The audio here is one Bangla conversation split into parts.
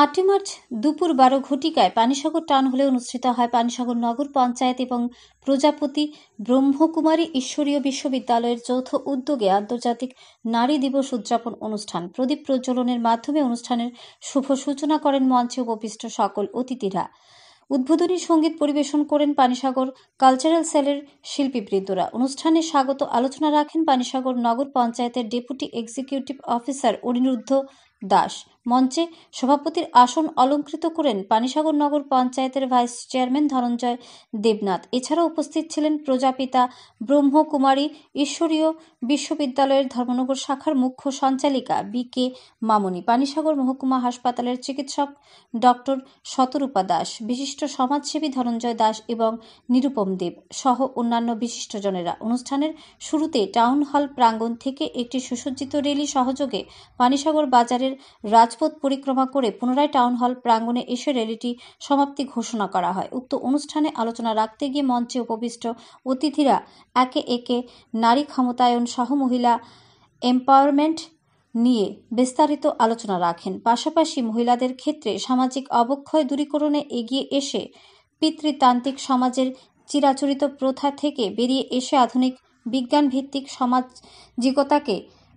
8 মার্চ দুপুর 12 ঘটিকায় পানিসাগর টাউন হলে অনুষ্ঠিত হয় পানিসাগর নগর পঞ্চায়েত এবং প্রজাপতি ব্রহ্মকুমারী ঈশ্বরীয় বিশ্ববিদ্যালয়ের যৌথ উদ্যোগে আন্তর্জাতিক নারী দিবস উদযাপন অনুষ্ঠান। প্রদীপ প্রজ্বলনের মাধ্যমে অনুষ্ঠানের শুভ সূচনা করেন মঞ্চে উপবিষ্ট সকল অতিথিরা। উদ্বোধনী সঙ্গীত পরিবেশন করেন পানিসাগর কালচারাল সেলের শিল্পীবৃন্দরা। অনুষ্ঠানে স্বাগত আলোচনা রাখেন পানিসাগর নগর পঞ্চায়েতের deputy executive officer Aniruddha Das. মঞ্চে সভাপতির আসন অলঙ্কৃত করেন পানিসাগর নগর পঞ্চায়েতের ভাইস চেয়ারম্যান ধনঞ্জয় দেবনাথ। এছাড়া উপস্থিত ছিলেন প্রজাপিতা ব্রহ্মকুমারী ঈশ্বরীয় বিশ্ববিদ্যালয়ের ধর্মনগর শাখার মুখ্য সঞ্চালিকা বি.কে. মামনি, পানিসাগর মহকুমা হাসপাতালের চিকিৎসক ডক্টর শতরূপা দাস, বিশিষ্ট সমাজসেবী ধনঞ্জয় দাস এবং নিরুপম দেব সহ অন্যান্য বিশিষ্টজনেরা। অনুষ্ঠানের শুরুতে টাউন হল প্রাঙ্গণ থেকে একটি সুসজ্জিত রেলি সহযোগে পানিসাগর বাজারের রাজপথ পরিক্রমা করে পুনরায় টাউন হল প্রাঙ্গণে এসে রেলিটি সমাপ্তি ঘোষণা করা হয়। উক্ত অনুষ্ঠানে আলোচনা রাখতে গিয়ে মঞ্চে উপবিষ্ট অতিথিরা একে একে নারী ক্ষমতায়ন সহ মহিলা এম্পাওয়ারমেন্ট নিয়ে বিস্তারিত আলোচনা রাখেন। পাশাপাশি মহিলাদের ক্ষেত্রে সামাজিক অবক্ষয় দূরীকরণে এগিয়ে এসে পিতৃতান্ত্রিক সমাজের চিরাচরিত প্রথা থেকে বেরিয়ে এসে আধুনিক বিজ্ঞানভিত্তিক সামাজিকতাকে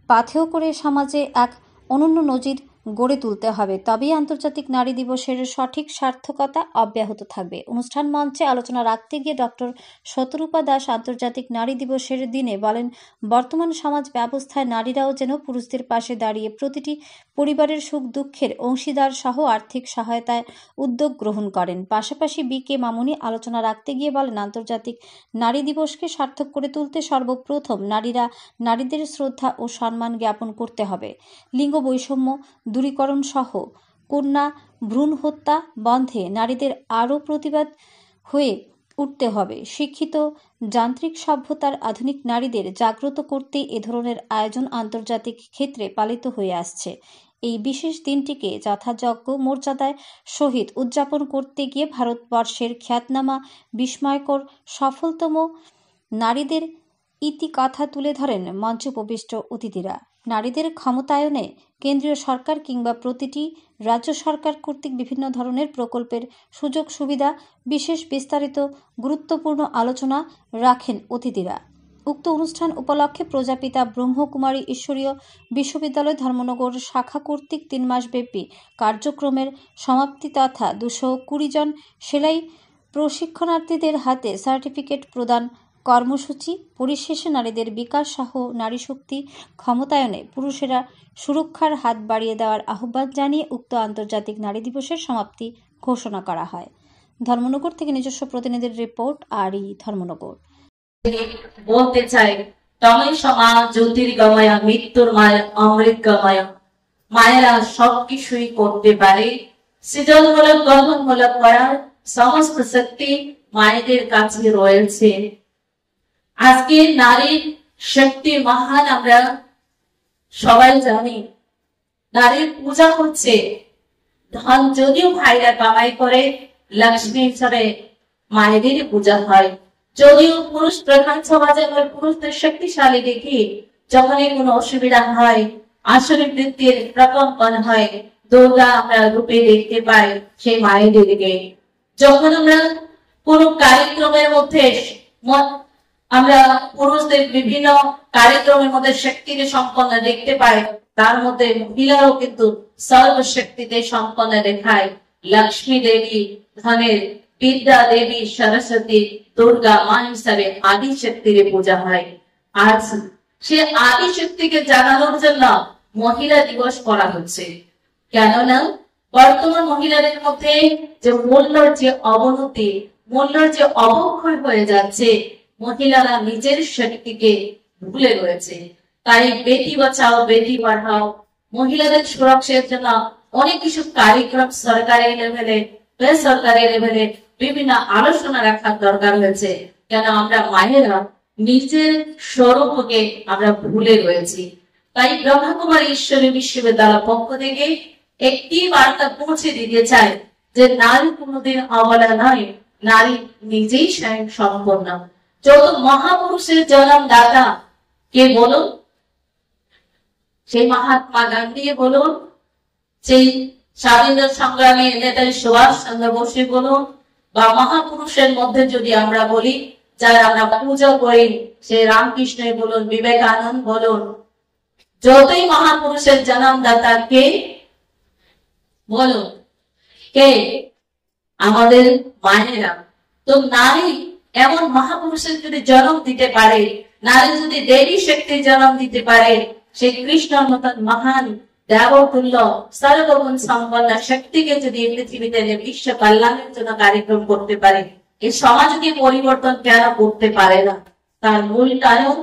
পাথেয় করে সমাজে এক অনন্য নজির গড়ে তুলতে হবে, তবেই আন্তর্জাতিক নারী দিবসের সঠিক সার্থকতা অব্যাহত থাকবে। অনুষ্ঠান মঞ্চে আলোচনা রাখতে গিয়ে ডক্টর শতরূপা দাস আন্তর্জাতিক নারী দিবসের দিনে বলেন, বর্তমান সমাজ ব্যবস্থায় নারীরাও যেন পুরুষদের পাশে দাঁড়িয়ে প্রতিটি পরিবারের সুখ দুঃখের অংশীদার সহ আর্থিক সহায়তায় উদ্যোগ গ্রহণ করেন। পাশাপাশি বি.কে. মামনি আলোচনা রাখতে গিয়ে বলেন, আন্তর্জাতিক নারী দিবসকে সার্থক করে তুলতে সর্বপ্রথম নারীরা নারীদের শ্রদ্ধা ও সম্মান জ্ঞাপন করতে হবে। লিঙ্গ বৈষম্য দূরীকরণ সহ কন্যা ভ্রূণ হত্যা বন্ধে নারীদের আরও প্রতিবাদ হয়ে উঠতে হবে। শিক্ষিত যান্ত্রিক সভ্যতার আধুনিক নারীদের জাগ্রত করতে এ ধরনের আয়োজন আন্তর্জাতিক ক্ষেত্রে পালিত হয়ে আসছে। এই বিশেষ দিনটিকে যথাযোগ্য মর্যাদায় সহিত উদযাপন করতে গিয়ে ভারতবর্ষের খ্যাতনামা বিস্ময়কর সফলতম নারীদের ইতিকথা তুলে ধরেন মঞ্চে উপবিষ্ট অতিথিরা। নারীদের ক্ষমতায়নে কেন্দ্রীয় সরকার কিংবা প্রতিটি রাজ্য সরকার কর্তৃক বিভিন্ন ধরনের প্রকল্পের সুযোগ সুবিধা বিশেষ বিস্তারিত গুরুত্বপূর্ণ আলোচনা রাখেন অতিথিরা। উক্ত অনুষ্ঠান উপলক্ষে প্রজাপিতা ব্রহ্মকুমারী ঈশ্বরীয় বিশ্ববিদ্যালয় ধর্মনগর শাখা কর্তৃক 3 মাসব্যাপী কার্যক্রমের সমাপ্তি তথা 220 জন সেলাই প্রশিক্ষণার্থীদের হাতে সার্টিফিকেট প্রদান কর্মসূচি পরিশেষে নারীদের বিকাশ সহ নারী শক্তি ক্ষমতায়নে পুরুষেরা সুরক্ষার হাত বাড়িয়ে দেওয়ার আহ্বান জানিয়ে উক্ত আন্তর্জাতিক নারী দিবসের সমাপ্তি ঘোষণা করা হয়। ধর্মনগর থেকে নিজস্ব প্রতিনিধির রিপোর্ট, আরই ধর্মনগর। বলতে চাই, তমই সমা জ্যোতির্গময় মৃত্যুর মায়া অমৃতগময়, মায়েরা সবকিছুই করতে পারে। সৃজনমূলক গঠনমূলক করার সমস্ত শক্তি মায়েদের কাছে রয়েছে। আজকে নারীর শক্তি মহান আমরা সবাই জানি। নারীর পূজা হচ্ছে, ধন যদিও ভাইরা কামাই করে, লক্ষ্মী হিসাবে মায়েদের পূজা হয়। যদিও পুরুষ প্রধান সমাজে আমরা পুরুষদের শক্তিশালী দেখি, যখনই কোনো অসুবিধা হয়, আসলে বৃত্তির প্রকম্পন হয়, দুর্গা আমরা রূপে দেখতে পাই সেই মায়েদেরকে। যখন আমরা কোনো কার্যক্রমের মধ্যে আমরা পুরুষদের বিভিন্ন কার্যক্রমের মধ্যে শক্তিতে সম্পন্ন দেখতে পাই, তার মধ্যে মহিলাও কিন্তু সর্বশক্তিতে সম্পন্ন দেখায়। লক্ষ্মী দেবী, ধনের বিদ্যা দেবী, সরস্বতী, দুর্গা মা হিসাবে আদি শক্তির পূজা হয়। আজ সে আদি শক্তিকে জানানোর জন্য মহিলা দিবস করা হচ্ছে। কেননা বর্তমান মহিলাদের মধ্যে যে মূল্যর যে অবনতি, মূল্যর যে অবক্ষয় হয়ে যাচ্ছে, মহিলারা নিজের শক্তিকে ভুলে রয়েছে। তাই বেটি বাঁচাও বেটি পড়াও, মহিলাদের সুরক্ষার জন্য অনেক কিছু কার্যক্রম সরকারি লেভেলে বেসরকারি লেভেলে বিভিন্ন আলোচনা রাখার দরকার হয়েছে। কেন আমরা মায়েরা নিজের স্বরূপকে আমরা ভুলে রয়েছি। তাই ব্রহ্মকুমারী ঈশ্বরী বিশ্ববিদ্যালয় পক্ষ থেকে একটি বার্তা পৌঁছে দিতে চাই যে নারী কোনোদিন অবলা নয়, নারী নিজেই স্বয়ং সম্পূর্ণ। যত মহাপুরুষের জন্মদাতা কে বলুন, সেই মহাত্মা গান্ধী বলুন, সেই স্বাধীনতা সংগ্রামী নেতাজি সুভাষ চন্দ্র বোস বলুন বা মহাপুরুষের মধ্যে যদি আমরা বলি, যারা আমরা পূজা করি, সে রামকৃষ্ণ বলুন, বিবেকানন্দ বলুন, যতই মহাপুরুষের জন্মদাতা কে বলুন, কে? আমাদের মায়েরা। তো নারী এমন মহাপুরুষের যদি জন্ম দিতে পারে, নারী যদি দেবী শক্তির জন্ম দিতে পারে, সেই কৃষ্ণর মতন মহান দেবতুল্য সর্বগুণ সম্পন্ন শক্তিকে যদি পৃথিবীতে বিশ্ব কল্যাণের জন্য কার্যক্রম করতে পারে, এই সমাজকে পরিবর্তন কেন করতে পারে না? তার মূল কারণ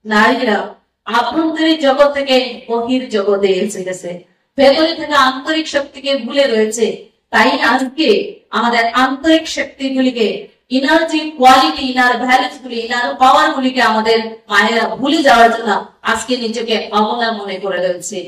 নারীরা আভ্যন্তরীণ জগৎ থেকে বহির জগতে এসে গেছে, ভেতরে থেকে আন্তরিক শক্তিকে ভুলে রয়েছে। তাই আজকে আমাদের আন্তরিক শক্তিগুলিকে, ইনার্জি কোয়ালিটি, ইনার ভ্যালুস গুলি, ইনার পাওয়ার গুলিকে আমাদের মায়েরা ভুলে যাওয়ার জন্য আজকে নিজেকে অবলা মনে করে রয়েছে।